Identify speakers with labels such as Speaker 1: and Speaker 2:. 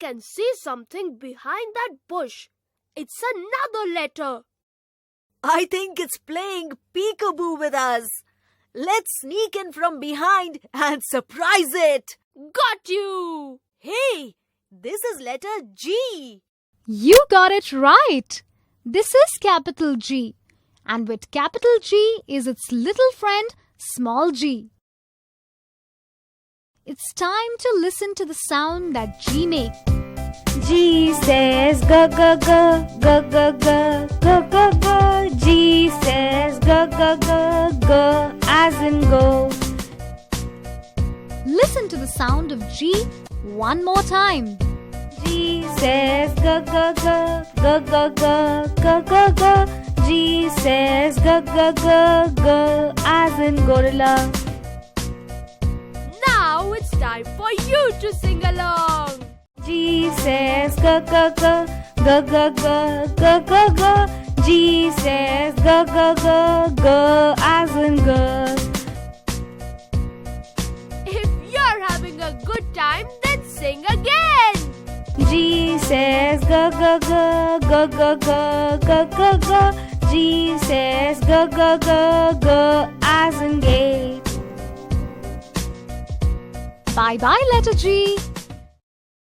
Speaker 1: can see something behind that bush. It's another letter.
Speaker 2: I think it's playing peekaboo with us. Let's sneak in from behind and surprise it.
Speaker 1: Got you!
Speaker 2: Hey, this is letter G.
Speaker 3: You got it right. This is capital G. And with capital G is its little friend, small g. It's time to listen to the sound that G makes.
Speaker 4: G says ga ga ga, ga ga ga, ga ga ga. G says ga ga ga, ga as in go.
Speaker 3: Listen to the sound of G one more time.
Speaker 4: G says ga ga ga, ga ga ga, ga ga ga. G says ga ga ga, ga as in gorilla.
Speaker 1: Now it's time for you to sing along.
Speaker 4: G says ga ga ga, ga ga ga, ga ga ga. G says ga ga ga, ga as in girl.
Speaker 1: If you're having a good time, then sing again.
Speaker 4: G says ga ga ga, ga ga ga, ga ga ga. G says ga ga ga, ga as in gate.
Speaker 3: Bye bye, letter G.